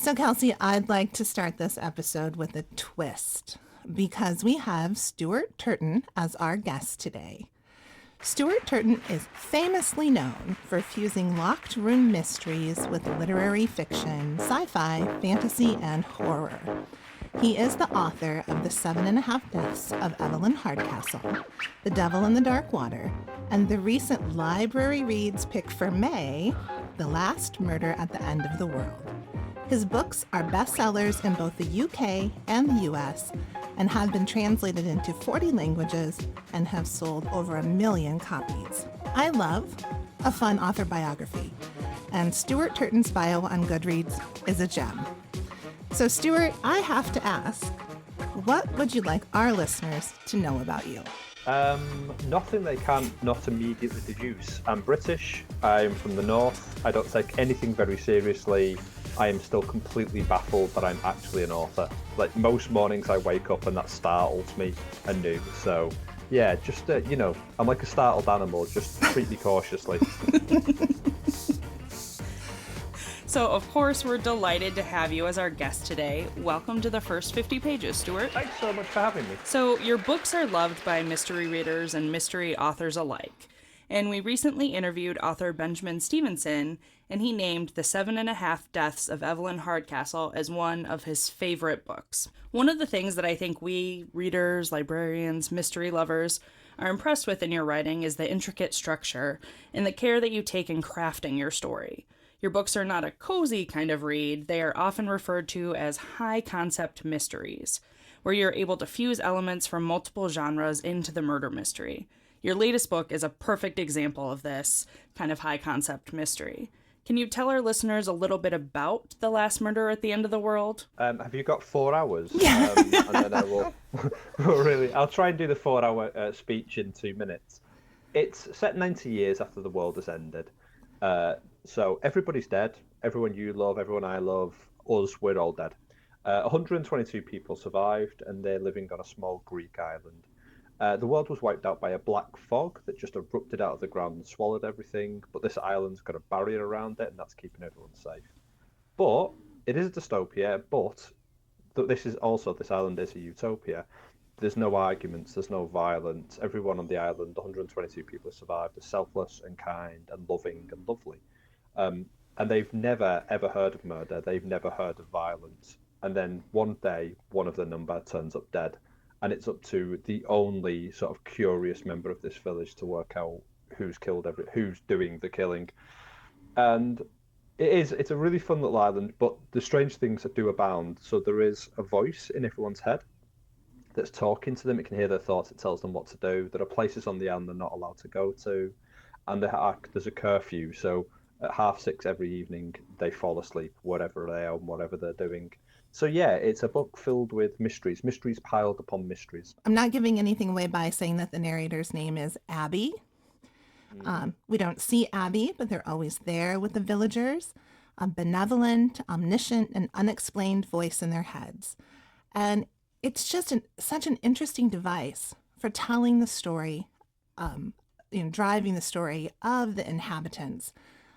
So, Kelsey, I'd like to start this episode with a twist because we have Stuart Turton as our guest today. Stuart Turton is famously known for fusing locked room mysteries with literary fiction, sci-fi, fantasy, and horror. He is the author of The 7.5 Deaths of Evelyn Hardcastle, The Devil in the Dark Water, and the recent Library Reads pick for May, The Last Murder at the End of the World. His books are bestsellers in both the UK and the US and have been translated into 40 languages and have sold over 1 million copies. I love a fun author biography, and Stuart Turton's bio on Goodreads is a gem. So Stuart, I have to ask, what would you like our listeners to know about you? Nothing they can't not immediately deduce. I'm British, I'm from the north, I don't take anything very seriously. I am still completely baffled that I'm actually an author. Like, most mornings I wake up and that startles me anew. So yeah, just, I'm like a startled animal, just treat me cautiously. So, of course, we're delighted to have you as our guest today. Welcome to the first 50 pages, Stuart. Thanks so much for having me. So, your books are loved by mystery readers and mystery authors alike. And we recently interviewed author Benjamin Stevenson, and he named The 7.5 Deaths of Evelyn Hardcastle as one of his favorite books. One of the things that I think we, readers, librarians, mystery lovers, are impressed with in your writing is the intricate structure and the care that you take in crafting your story. Your books are not a cozy kind of read. They are often referred to as high-concept mysteries, where you're able to fuse elements from multiple genres into the murder mystery. Your latest book is a perfect example of this kind of high-concept mystery. Can you tell our listeners a little bit about The Last Murder at the End of the World? Have you got 4 hours? And then I will really, I'll try and do the 4-hour speech in 2 minutes. It's set 90 years after the world has ended. So everybody's dead. Everyone you love, everyone I love, us, we're all dead. 122 people survived, and they're living on a small Greek island. The world was wiped out by a black fog that just erupted out of the ground and swallowed everything, but this island's got a barrier around it, and that's keeping everyone safe. But it is a dystopia, but this island is a utopia. There's no arguments, there's no violence. Everyone on the island, 122 people who survived, are selfless and kind and loving and lovely. And they've never, ever heard of murder. They've never heard of violence. And then one day, one of the number turns up dead. And it's up to the only sort of curious member of this village to work out who's doing the killing. And it's a really fun little island, but the strange things that do abound. So there is a voice in everyone's head that's talking to them. It can hear their thoughts. It tells them what to do. There are places on the island they're not allowed to go to. And there's a curfew. So at 6:30 every evening, they fall asleep, whatever they are and whatever they're doing. So yeah, it's a book filled with mysteries piled upon mysteries. I'm not giving anything away by saying that the narrator's name is Abby. We don't see Abby, but they're always there with the villagers, a benevolent, omniscient, and unexplained voice in their heads. And it's just such an interesting device for telling the story, driving the story of the inhabitants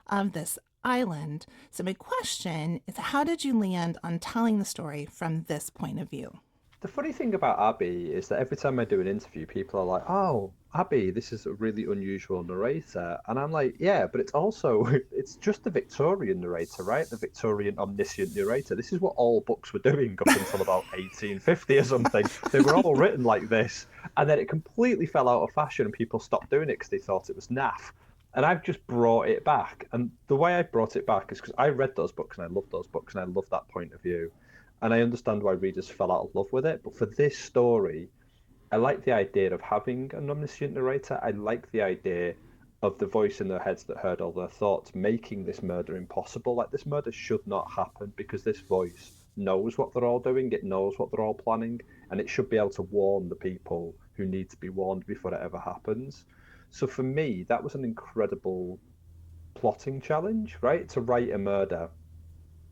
of this island. So my question is, how did you land on telling the story from this point of view? The funny thing about Abby is that every time I do an interview, people are like, "Oh, Abby, this is a really unusual narrator." And I'm like, yeah, but it's just the Victorian narrator, right? The Victorian omniscient narrator. This is what all books were doing up until about 1850 or something. They were all written like this. And then it completely fell out of fashion and people stopped doing it because they thought it was naff. And I've just brought it back. And the way I brought it back is because I read those books and I loved those books and I love that point of view. And I understand why readers fell out of love with it. But for this story, I like the idea of having an omniscient narrator. I like the idea of the voice in their heads that heard all their thoughts making this murder impossible. Like, this murder should not happen because this voice knows what they're all doing. It knows what they're all planning. And it should be able to warn the people who need to be warned before it ever happens. So for me, that was an incredible plotting challenge, right? To write a murder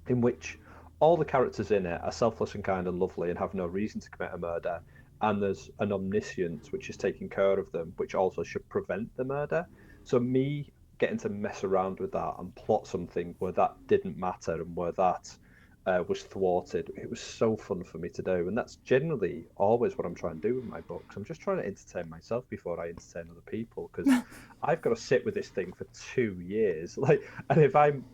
in which all the characters in it are selfless and kind and lovely and have no reason to commit a murder. And there's an omniscience which is taking care of them, which also should prevent the murder. So me getting to mess around with that and plot something where that didn't matter and where that was thwarted. It was so fun for me to do, and that's generally always what I'm trying to do with my books. I'm just trying to entertain myself before I entertain other people, because I've got to sit with this thing for 2 years. Like, and if I'm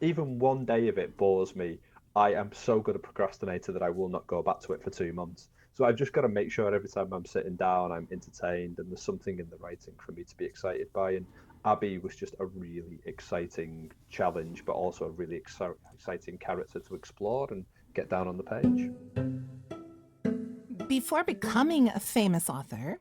even one day of it bores me, I am so good a procrastinator that I will not go back to it for 2 months. So I've just got to make sure every time I'm sitting down, I'm entertained, and there's something in the writing for me to be excited by. And Abby was just a really exciting challenge, but also a really exciting character to explore and get down on the page. Before becoming a famous author,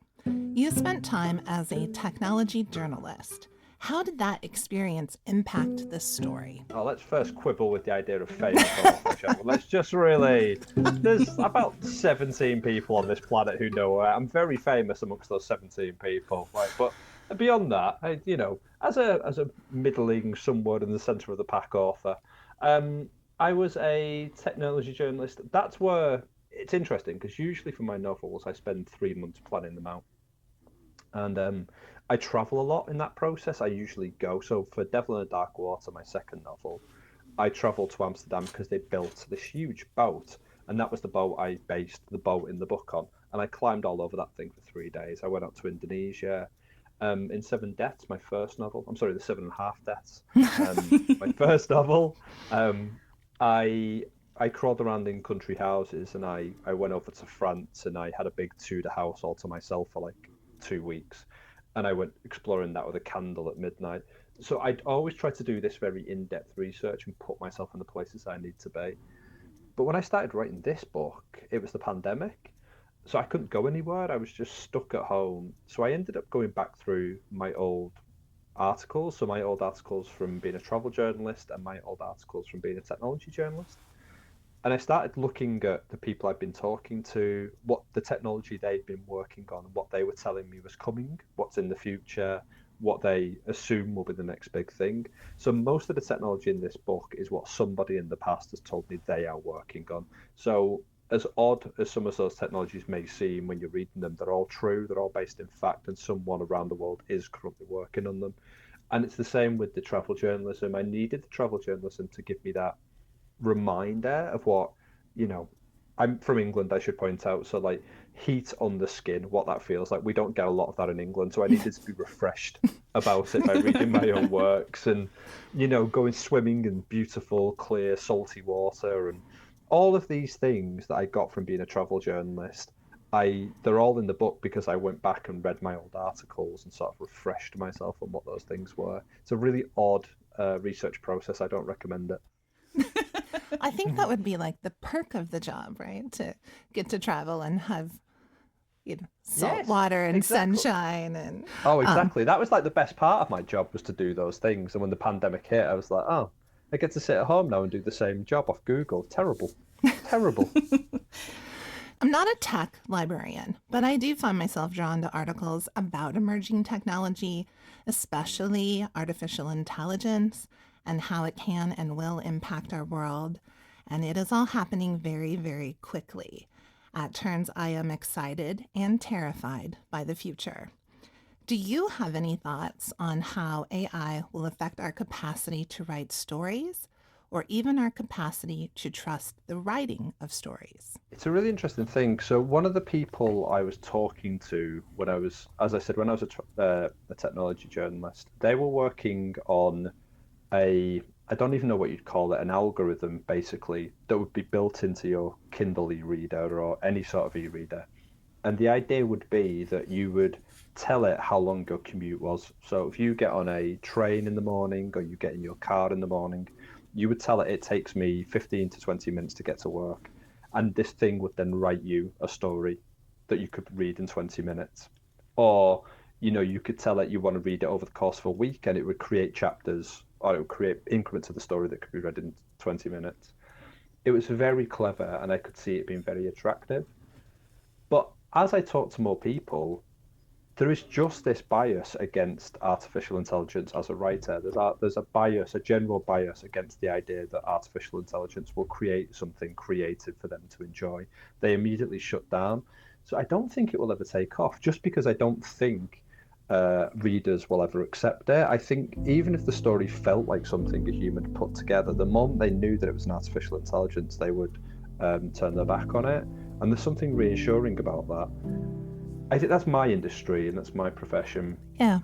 you spent time as a technology journalist. How did that experience impact this story? Oh, let's first quibble with the idea of famous author, shall we? Let's just really... There's about 17 people on this planet who know her. I'm very famous amongst those 17 people, right? But beyond that, as a middling, somewhat in the centre of the pack author, I was a technology journalist. That's where it's interesting, because usually for my novels, I spend 3 months planning them out. And I travel a lot in that process. I usually go. So for Devil in the Dark Water, my second novel, I travelled to Amsterdam because they built this huge boat. And that was the boat I based the boat in the book on. And I climbed all over that thing for 3 days. I went out to Indonesia. In Seven Deaths, my first novel. I'm sorry, the 7.5 Deaths. My first novel. I crawled around in country houses, and I went over to France, and I had a big Tudor house all to myself for like 2 weeks. And I went exploring that with a candle at midnight. So I'd always try to do this very in-depth research and put myself in the places I need to be. But when I started writing this book, it was the pandemic. So I couldn't go anywhere. I was just stuck at home. So I ended up going back through my old articles. So my old articles from being a travel journalist and my old articles from being a technology journalist. And I started looking at the people I'd been talking to, what the technology they'd been working on, what they were telling me was coming, what's in the future, what they assume will be the next big thing. So most of the technology in this book is what somebody in the past has told me they are working on. So as odd as some of those technologies may seem when you're reading them, they're all true, they're all based in fact, and someone around the world is currently working on them. And it's the same with the travel journalism. I needed the travel journalism to give me that reminder of what, I'm from England, I should point out, so like heat on the skin, what that feels like. We don't get a lot of that in England, so I needed to be refreshed about it by reading my own works and going swimming in beautiful clear salty water and all of these things that I got from being a travel journalist. They're all in the book because I went back and read my old articles and sort of refreshed myself on what those things were. It's a really odd research process. I don't recommend it. I think that would be like the perk of the job, right? To get to travel and have, salt Yes, water and exactly. sunshine and. Oh, exactly. That was like the best part of my job, was to do those things. And when the pandemic hit, I was like, oh, I get to sit at home now and do the same job off Google. Terrible. Terrible. I'm not a tech librarian, but I do find myself drawn to articles about emerging technology, especially artificial intelligence, and how it can and will impact our world. And it is all happening very, very quickly. At turns, I am excited and terrified by the future. Do you have any thoughts on how AI will affect our capacity to write stories, or even our capacity to trust the writing of stories? It's a really interesting thing. So one of the people I was talking to when I was, as I said, when I was a technology journalist, they were working on I don't even know what you'd call it, an algorithm basically that would be built into your Kindle e-reader or any sort of e-reader. And the idea would be that you would tell it how long your commute was. So if you get on a train in the morning or you get in your car in the morning, you would tell it takes me 15 to 20 minutes to get to work. And this thing would then write you a story that you could read in 20 minutes. Or, you could tell it you want to read it over the course of a week, and it would create chapters, or it would create increments of the story that could be read in 20 minutes. It was very clever, and I could see it being very attractive. But as I talk to more people, there is just this bias against artificial intelligence as a writer. There's a bias, a general bias against the idea that artificial intelligence will create something creative for them to enjoy. They immediately shut down. So I don't think it will ever take off, just because I don't think readers will ever accept it. I think even if the story felt like something a human had put together, the moment they knew that it was an artificial intelligence, they would turn their back on it. And there's something reassuring about that. I think that's my industry and that's my profession. Yeah.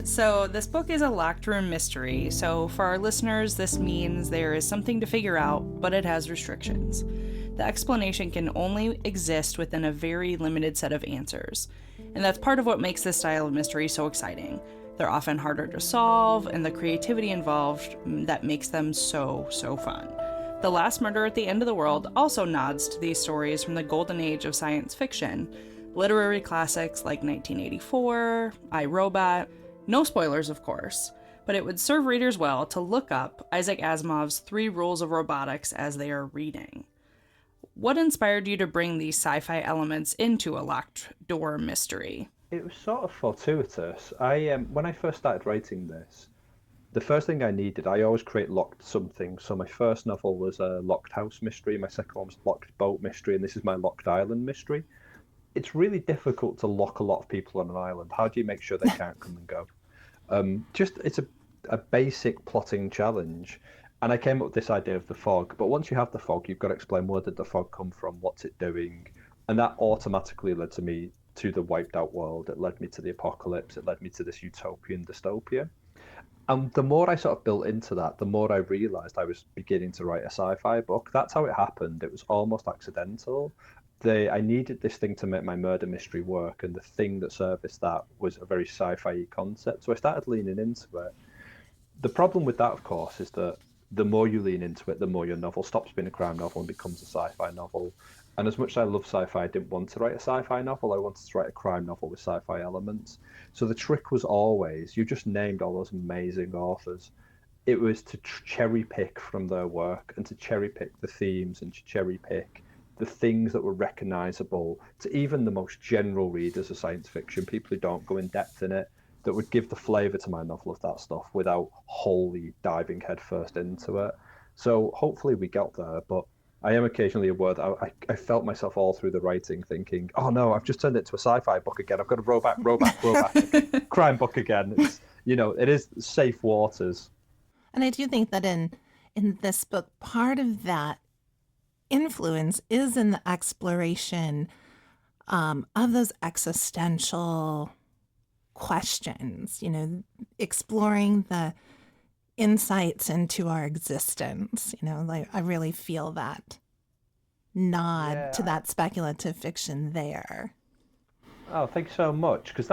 So this book is a locked room mystery, so for our listeners, this means there is something to figure out, but it has restrictions. The explanation can only exist within a very limited set of answers, and that's part of what makes this style of mystery so exciting. They're often harder to solve, and the creativity involved that makes them so fun. The Last Murder at the End of the World also nods to these stories from the golden age of science fiction. Literary classics like 1984, I, Robot. No spoilers, of course, but it would serve readers well to look up Isaac Asimov's 3 Rules of Robotics as they are reading. What inspired you to bring these sci-fi elements into a locked door mystery? It was sort of fortuitous. When I first started writing this, the first thing I needed, I always create locked something. So my first novel was a locked house mystery, my second one was a locked boat mystery, and this is my locked island mystery. It's really difficult to lock a lot of people on an island. How do you make sure they can't come and go? It's a basic plotting challenge. And I came up with this idea of the fog. But once you have the fog, you've got to explain where did the fog come from, what's it doing? And that automatically led to me to the wiped out world. It led me to the apocalypse. It led me to this utopian dystopia. And the more I sort of built into that, the more I realized I was beginning to write a sci-fi book. That's how it happened. It was almost accidental. I needed this thing to make my murder mystery work, and the thing that serviced that was a very sci-fi concept. So I started leaning into it. The problem with that, of course, is that the more you lean into it, the more your novel stops being a crime novel and becomes a sci-fi novel. And as much as I love sci-fi, I didn't want to write a sci-fi novel. I wanted to write a crime novel with sci-fi elements. So the trick was always, you just named all those amazing authors. It was to cherry pick from their work and to cherry pick the themes and to cherry pick the things that were recognizable to even the most general readers of science fiction, people who don't go in depth in it, that would give the flavor to my novel of that stuff without wholly diving headfirst into it. So hopefully we got there, but I am occasionally aware that I felt myself all through the writing thinking, oh no, I've just turned it into a sci-fi book again. I've got a robot crime book again. It's, it is safe waters. And I do think that in this book, part of that influence is in the exploration of those existential questions, exploring the insights into our existence. Like I really feel that nod to that speculative fiction there. Oh, thank you so much. Because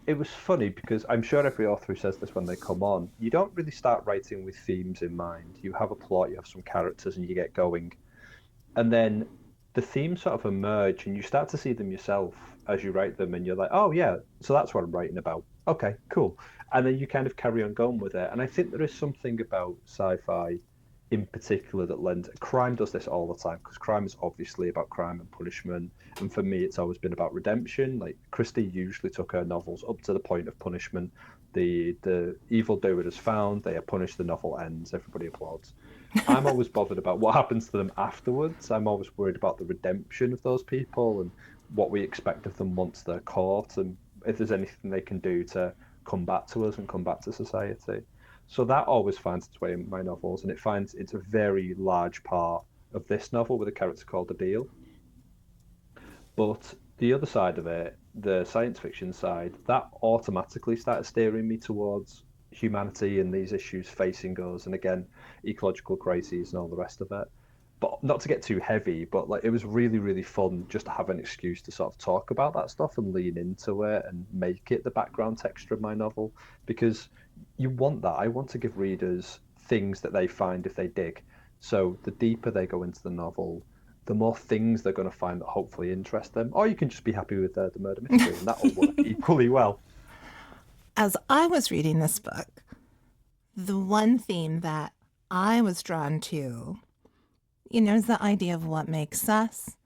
it was funny because I'm sure every author who says this when they come on, you don't really start writing with themes in mind. You have a plot, you have some characters, and you get going. And then the themes sort of emerge and you start to see them yourself as you write them, and you're like, oh yeah, so that's what I'm writing about. Okay, cool. And then you kind of carry on going with it. And I think there is something about sci-fi in particular that lends... Crime does this all the time, because crime is obviously about crime and punishment. And for me, it's always been about redemption. Like, Christie usually took her novels up to the point of punishment. The evildoer is found, they are punished, the novel ends, everybody applauds. I'm always bothered about what happens to them afterwards. I'm always worried about the redemption of those people and what we expect of them once they're caught, and if there's anything they can do to come back to us and come back to society. So that always finds its way in my novels, and it's a very large part of this novel with a character called Adil. But the other side of it, the science fiction side, that automatically started steering me towards humanity and these issues facing us, and again, ecological crises and all the rest of it. But not to get too heavy, but like it was really, really fun just to have an excuse to sort of talk about that stuff and lean into it and make it the background texture of my novel, because you want that. I want to give readers things that they find if they dig. So the deeper they go into the novel, the more things they're going to find that hopefully interest them. Or you can just be happy with the murder mystery, and that will work equally well. As I was reading this book, the one theme that I was drawn to, is the idea of what makes us,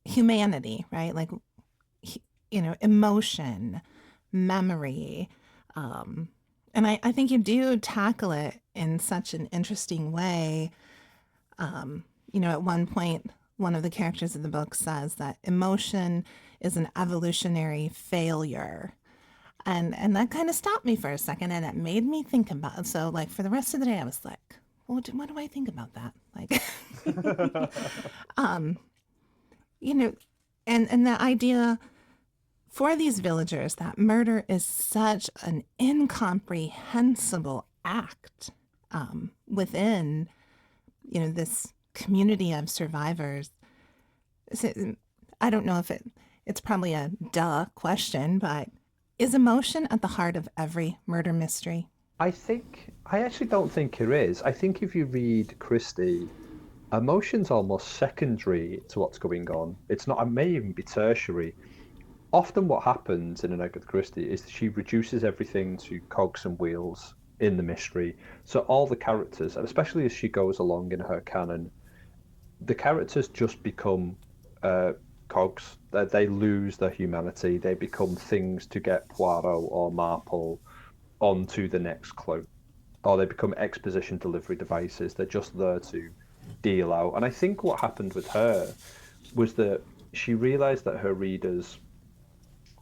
humanity, right? Like, emotion, memory. And I think you do tackle it in such an interesting way. At one point, one of the characters in the book says that emotion is an evolutionary failure. And that kind of stopped me for a second, and it made me think about it. So, like, for the rest of the day, I was like, well, what do I think about that? Like, you know, and the idea for these villagers that murder is such an incomprehensible act within, this community of survivors. So, I don't know if it's probably a duh question, but is emotion at the heart of every murder mystery? I actually don't think it is. I think if you read Christie, emotion's almost secondary to what's going on. It's not, it may even be tertiary. Often what happens in an Agatha Christie is she reduces everything to cogs and wheels in the mystery. So all the characters, and especially as she goes along in her canon, the characters just become cogs. They lose their humanity. They become things to get Poirot or Marple onto the next clue, or they become exposition delivery devices. They're just there to deal out. And I think what happened with her was that she realized that her readers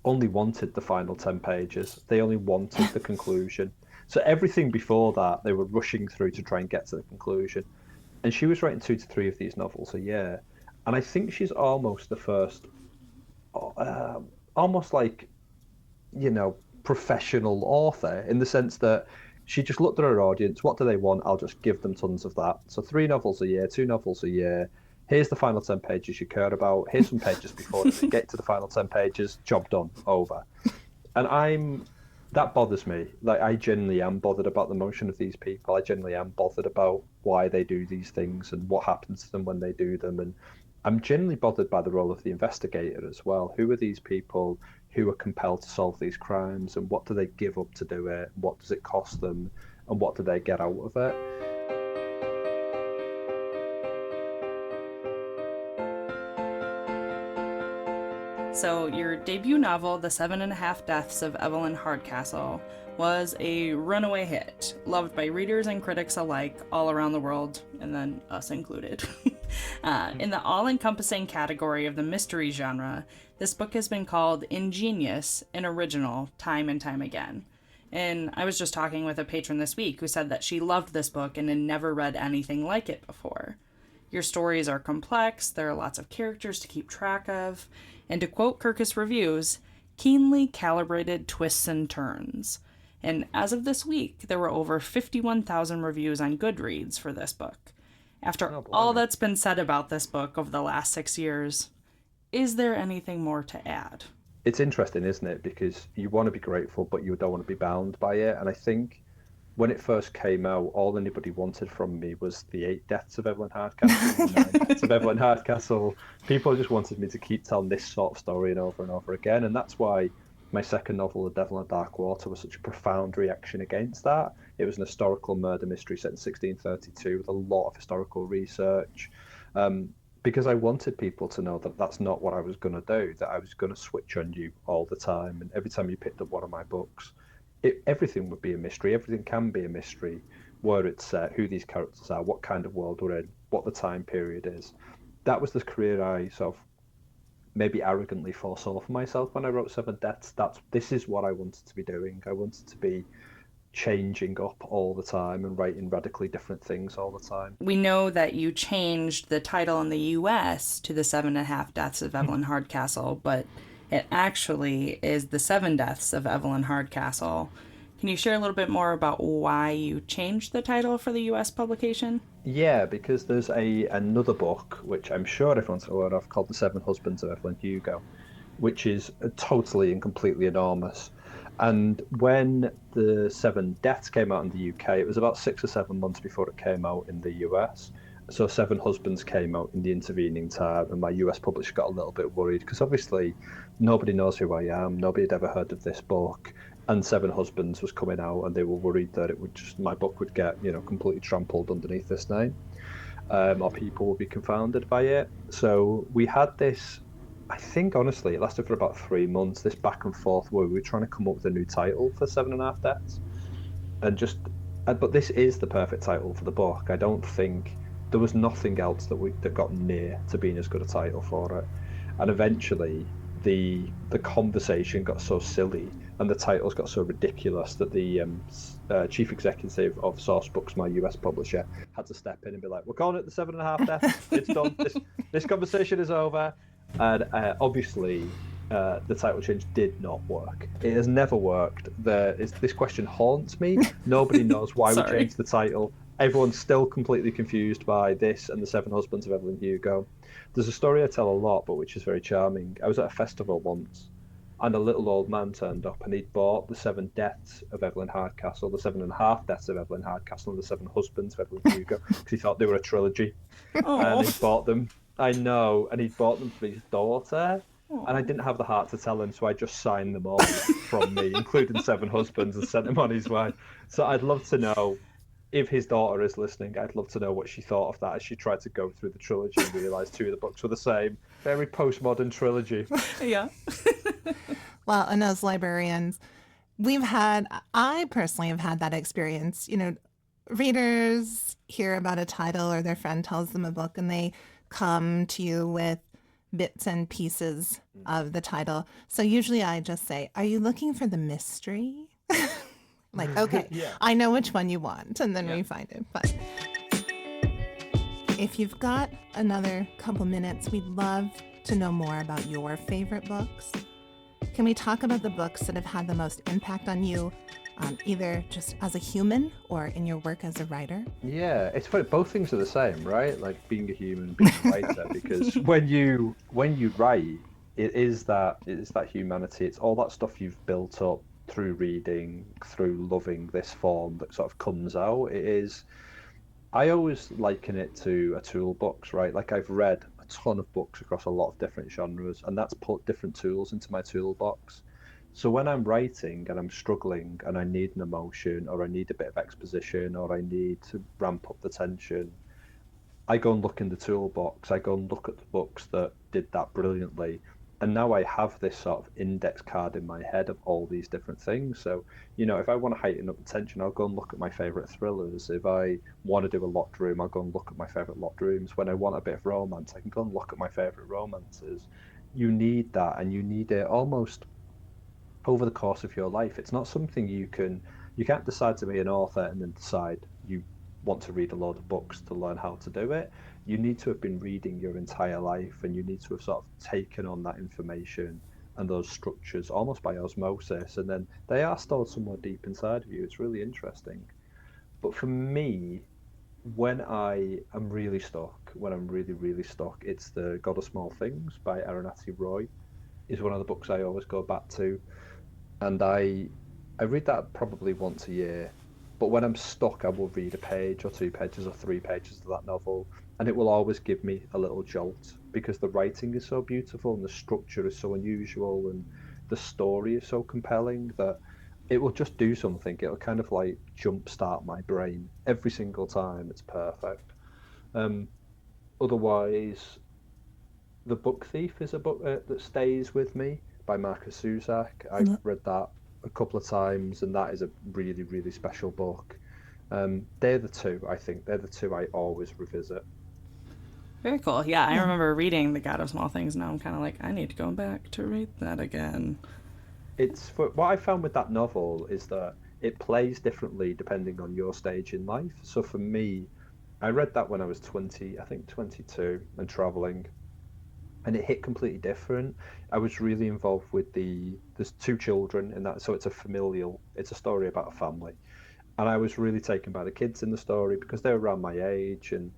only wanted the final 10 pages. They only wanted the conclusion. So everything before that, they were rushing through to try and get to the conclusion. And she was writing 2 to 3 of these novels a year. And I think she's almost the first, almost like, professional author, in the sense that she just looked at her audience. What do they want? I'll just give them tons of that. So 3 novels a year, 2 novels a year. Here's the final 10 pages you care about. Here's some pages before they get to the final 10 pages. Job done. Over. And that bothers me. Like, I genuinely am bothered about the emotion of these people. I genuinely am bothered about why they do these things and what happens to them when they do them. And I'm genuinely bothered by the role of the investigator as well. Who are these people who are compelled to solve these crimes, and what do they give up to do it? What does it cost them, and what do they get out of it? So your debut novel, The 7.5 Deaths of Evelyn Hardcastle, was a runaway hit, loved by readers and critics alike all around the world, and then us included. In the all-encompassing category of the mystery genre, this book has been called ingenious and original time and time again. And I was just talking with a patron this week who said that she loved this book and had never read anything like it before. Your stories are complex, there are lots of characters to keep track of, and to quote Kirkus Reviews, keenly calibrated twists and turns. And as of this week, there were over 51,000 reviews on Goodreads for this book. After all that's been said about this book over the last 6 years, is there anything more to add? It's interesting, isn't it? Because you want to be grateful, but you don't want to be bound by it. And I think when it first came out, all anybody wanted from me was the 8 Deaths of Evelyn Hardcastle, the 9 Deaths of Evelyn Hardcastle. People just wanted me to keep telling this sort of story and over again. And that's why my second novel, The Devil in Dark Water, was such a profound reaction against that. It was an historical murder mystery set in 1632 with a lot of historical research. Because I wanted people to know that that's not what I was going to do, that I was going to switch on you all the time. And every time you picked up one of my books, everything would be a mystery. Everything can be a mystery. Where it's set, who these characters are, what kind of world we're in, what the time period is. That was the career I sort of maybe arrogantly foresaw for myself when I wrote 7 Deaths. This is what I wanted to be doing. I wanted to be changing up all the time and writing radically different things all the time. We know that you changed the title in the US to The 7.5 Deaths of Evelyn Hardcastle, but it actually is The 7 Deaths of Evelyn Hardcastle. Can you share a little bit more about why you changed the title for the US publication? Yeah, because there's another book, which I'm sure everyone's aware of, called The 7 Husbands of Evelyn Hugo, which is totally and completely enormous. And when the 7 Deaths came out in the UK, it was about 6 or 7 months before it came out in the US. So 7 Husbands came out in the intervening time, and my US publisher got a little bit worried because obviously nobody knows who I am, nobody had ever heard of this book, and 7 Husbands was coming out, and they were worried that my book would get completely trampled underneath this name, or people would be confounded by it. So we had this. I think, honestly, it lasted for about 3 months, this back and forth where we were trying to come up with a new title for 7.5 Deaths. But this is the perfect title for the book. I don't think there was nothing else that got near to being as good a title for it. And eventually, the conversation got so silly and the titles got so ridiculous that the chief executive of Sourcebooks, my US publisher, had to step in and be like, "We're calling it the 7.5 Deaths. It's done. This conversation is over." And obviously, the title change did not work. It has never worked. This question haunts me. Nobody knows why we changed the title. Everyone's still completely confused by this and the Seven Husbands of Evelyn Hugo. There's a story I tell a lot, but which is very charming. I was at a festival once, and a little old man turned up, and he'd bought the 7 Deaths of Evelyn Hardcastle, the 7.5 Deaths of Evelyn Hardcastle, and the 7 Husbands of Evelyn Hugo, because he thought they were a trilogy. And he bought them. I know, and he bought them for his daughter. And I didn't have the heart to tell him, so I just signed them all from me, including 7 Husbands, and sent him on his way. So I'd love to know, if his daughter is listening, I'd love to know what she thought of that as she tried to go through the trilogy and realised 2 of the books were the same. Very postmodern trilogy. Yeah. Well, and as librarians, I personally have had that experience. Readers hear about a title or their friend tells them a book and they come to you with bits and pieces of the title. So usually I just say, "Are you looking for the mystery?" Like, okay, Yeah. I know which one you want, and then we find it. But if you've got another couple minutes, we'd love to know more about your favorite books. Can we talk about the books that have had the most impact on you, either just as a human or in your work as a writer? Yeah, it's funny. Both things are the same, right? Like being a human, being a writer. Because when you write, it is that humanity. It's all that stuff you've built up through reading, through loving this form that sort of comes out. It is. I always liken it to a toolbox, right? Like I've read a ton of books across a lot of different genres, and that's put different tools into my toolbox. So when I'm writing and I'm struggling and I need an emotion or I need a bit of exposition or I need to ramp up the tension, I go and look in the toolbox. I go and look at the books that did that brilliantly. And now I have this sort of index card in my head of all these different things. So, if I want to heighten up the tension, I'll go and look at my favourite thrillers. If I want to do a locked room, I'll go and look at my favourite locked rooms. When I want a bit of romance, I can go and look at my favourite romances. You need that, and you need it almost over the course of your life. It's not something you can't decide to be an author and then decide you want to read a load of books to learn how to do it. You need to have been reading your entire life, and you need to have sort of taken on that information and those structures almost by osmosis, and then they are stored somewhere deep inside of you. It's really interesting. But for me, when I am really stuck, when I'm really, really stuck, it's The God of Small Things by Arunati Roy is one of the books I always go back to. And I read that probably once a year. But when I'm stuck, I will read a page or 2 pages or 3 pages of that novel, and it will always give me a little jolt because the writing is so beautiful and the structure is so unusual and the story is so compelling that it will just do something. It'll kind of like jumpstart my brain every single time. It's perfect. Otherwise, The Book Thief is a book that stays with me by Marcus Zusak. I've read that a couple of times, and that is a really, really special book. They're the two, I think. They're the two I always revisit. Very cool. Yeah, I remember reading The God of Small Things. Now I'm kind of like, I need to go back to read that again. What I found with that novel is that it plays differently depending on your stage in life. So for me, I read that when I was 22, and traveling, and it hit completely different. I was really involved with there's 2 children in that, so it's a story about a family. And I was really taken by the kids in the story because they're around my age, and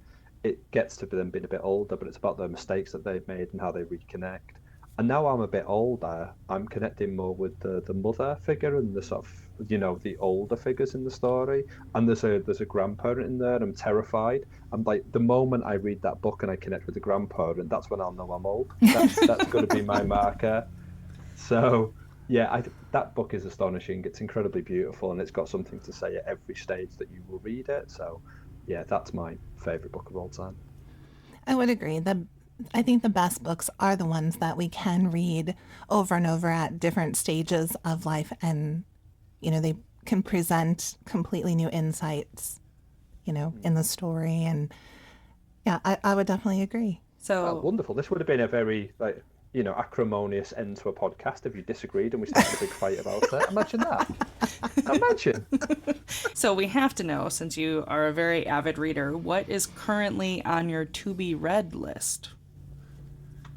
it gets to them being a bit older, but it's about the mistakes that they've made and how they reconnect. And now I'm a bit older, I'm connecting more with the mother figure and the sort of, the older figures in the story. And there's a grandparent in there, and I'm terrified. I'm like, the moment I read that book and I connect with the grandparent, that's when I'll know I'm old. That's going to be my marker. So, yeah, that book is astonishing. It's incredibly beautiful, and it's got something to say at every stage that you will read it. So, yeah, that's my favourite book of all time. I would agree. I think the best books are the ones that we can read over and over at different stages of life, and they can present completely new insights in the story. And Yeah, I would definitely agree. So Wonderful. This would have been a very, acrimonious end to a podcast if you disagreed and we started a big fight about it. Imagine that. Imagine. So we have to know, since you are a very avid reader, what is currently on your to-be-read list?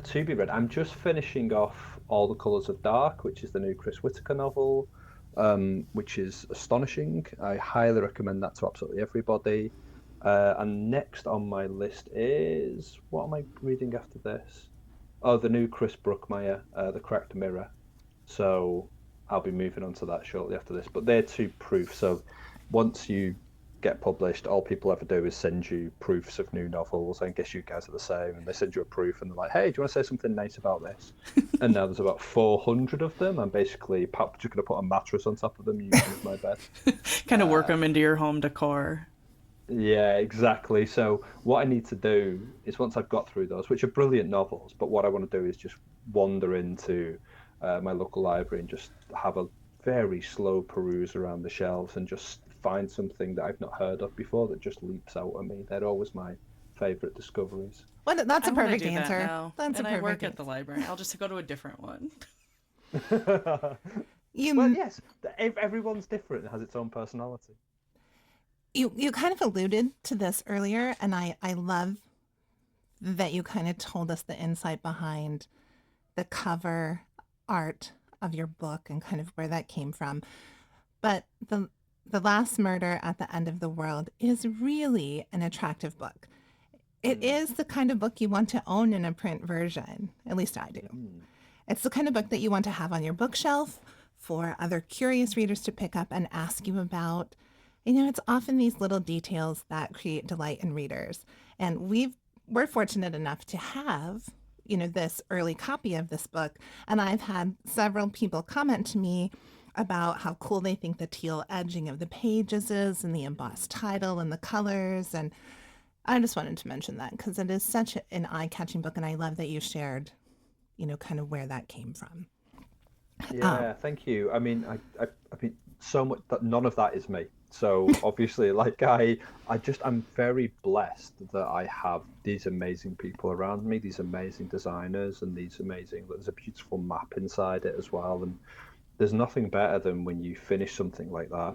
To be read. I'm just finishing off All the Colours of Dark, which is the new Chris Whitaker novel, which is astonishing. I highly recommend that to absolutely everybody. And next on my list is, what am I reading after this? Oh, the new Chris Brookmeyer, The Cracked Mirror. So I'll be moving on to that shortly after this. But they're two proofs. So once you get published, all people ever do is send you proofs of new novels. I guess you guys are the same. And they send you a proof and they're like, hey, do you want to say something nice about this? And now there's about 400 of them. I'm basically just going to put a mattress on top of them using as my bed. Kind of work them into your home decor. Yeah, exactly. So what I need to do is, once I've got through those, which are brilliant novels, but what I want to do is just wander into my local library and just have a very slow peruse around the shelves and just find something that I've not heard of before that just leaps out at me. They're always my favourite discoveries. Well, that's a perfect That answer. now. That's and a I perfect work answer. at the library. I'll just go to a different one. Well, yes, everyone's different and has its own personality. You kind of alluded to this earlier, and I love that you kind of told us the insight behind the cover art of your book and kind of where that came from. But the Last Murder at the End of the World is really an attractive book. It is the kind of book you want to own in a print version. At least I do. It's the kind of book that you want to have on your bookshelf for other curious readers to pick up and ask you about. It's often these little details that create delight in readers. And we're fortunate enough to have, this early copy of this book. And I've had several people comment to me about how cool they think the teal edging of the pages is and the embossed title and the colors. And I just wanted to mention that because it is such an eye-catching book. And I love that you shared, kind of where that came from. Yeah, thank you. I mean, I mean, so much that none of that is me. So obviously, I'm very blessed that I have these amazing people around me, these amazing designers, and there's a beautiful map inside it as well. And there's nothing better than when you finish something like that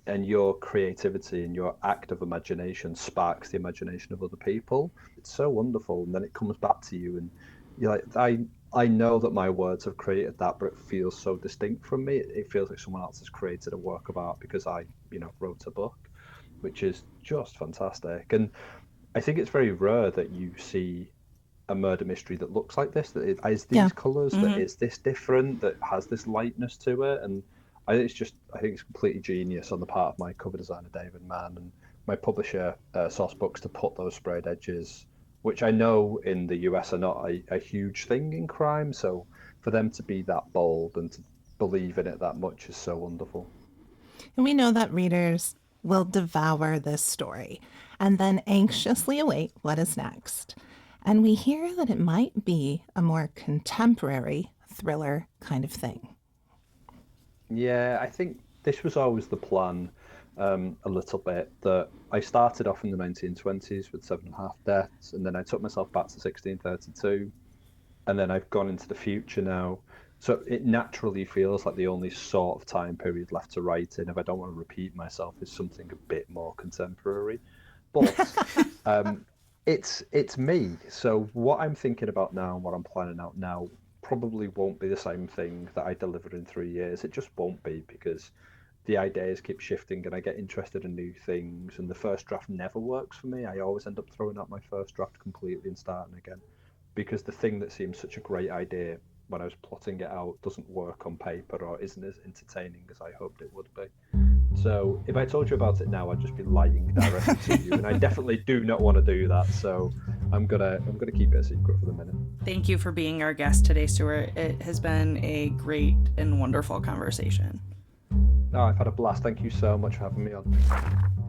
and your creativity and your act of imagination sparks the imagination of other people. It's so wonderful. And then it comes back to you and you're like, I know that my words have created that, but it feels so distinct from me. It feels like someone else has created a work of art because I, wrote a book, which is just fantastic. And I think it's very rare that you see a murder mystery that looks like this, that it has these colours, that is this different, that has this lightness to it. And I think it's completely genius on the part of my cover designer, David Mann, and my publisher, Source Books, to put those sprayed edges, which I know in the US are not a huge thing in crime. So for them to be that bold and to believe in it that much is so wonderful. And we know that readers will devour this story and then anxiously await what is next. And we hear that it might be a more contemporary thriller kind of thing. Yeah, I think this was always the plan. A little bit, that I started off in the 1920s with 7.5 Deaths, and then I took myself back to 1632, and then I've gone into the future now. So it naturally feels like the only sort of time period left to write in, if I don't want to repeat myself, is something a bit more contemporary. But it's me. So what I'm thinking about now and what I'm planning out now probably won't be the same thing that I delivered in 3 years. It just won't be, because the ideas keep shifting and I get interested in new things, and the first draft never works for me. I always end up throwing out my first draft completely and starting again, because the thing that seems such a great idea when I was plotting it out doesn't work on paper or isn't as entertaining as I hoped it would be. So if I told you about it now, I'd just be lying directly to you, and I definitely do not want to do that. So I'm gonna keep it a secret for the minute. Thank you for being our guest today, Stuart. It has been a great and wonderful conversation. No, I've had a blast. Thank you so much for having me on.